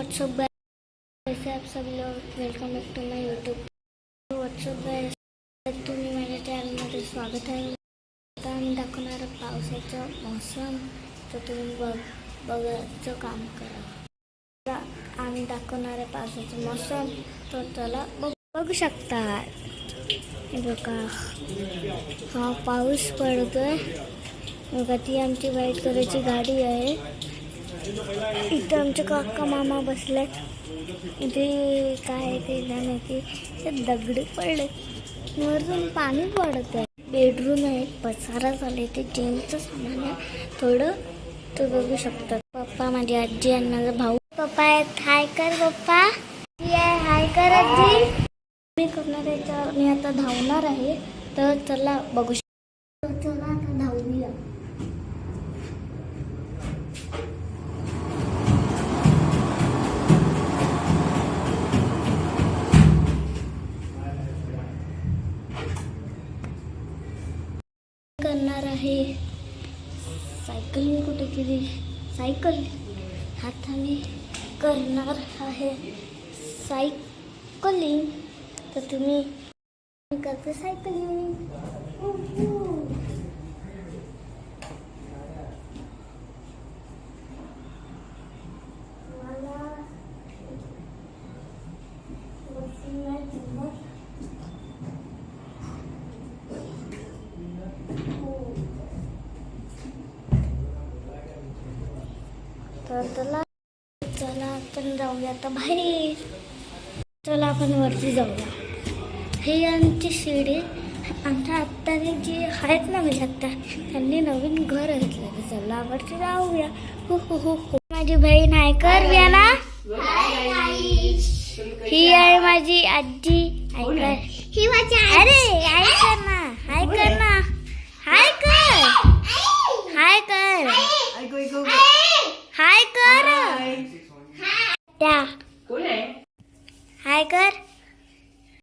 WhatsApp guys, कैसे आप सब लोग। Welcome back to my YouTube. What's up guys, तुम्ही माझ्या चॅनलमध्ये स्वागत आहे. आता आम्ही दाखवणार पावसाचं मौसम, तर तुम्ही बघायचं काम करा. आता आम्ही दाखवणार आहे पावसाचं मौसम, तर चला बघू शकता. हे बघा, हा पाऊस पडतोय. बघा, ती आमची व्हाईट कलरची गाडी आहे. इथं आमचे काका मामा बसलेत. इथे काय ते नाही माहिती, ते दगडी पडले, वरून पाणी पडत आहे. बेडरूम आहे, पसारा झाले, ते जेंट्सचं सामान आहे थोडं, तो बघू शकतात. पप्पा, माझी आजी आणि माझा भाऊ. पप्पा आहेत, हाय कर पप्पा. हाय कर आजी. मी करणार आहे, मी आता धावणार आहे, तर चला बघू शकतो. चला आता धावूया. करणार आहे सायकल. मी कुठे केली सायकल? हाताने करणार आहे सायकलिंग, तर तुम्ही करते सायकलिंग. तर चला आपण जाऊया आता बाहेर. चला आपण वरती जाऊया. हे आमची शिडी. आमच्या आत्याने जे आहेत ना, म्हणजे आत्या, त्यांनी नवीन घर घेतलं. चला वरती जाऊया. हो हो हो हो. माझी बहीण आहे कर ना. ही आहे माझी आजी. ही माझी. अरे आई कर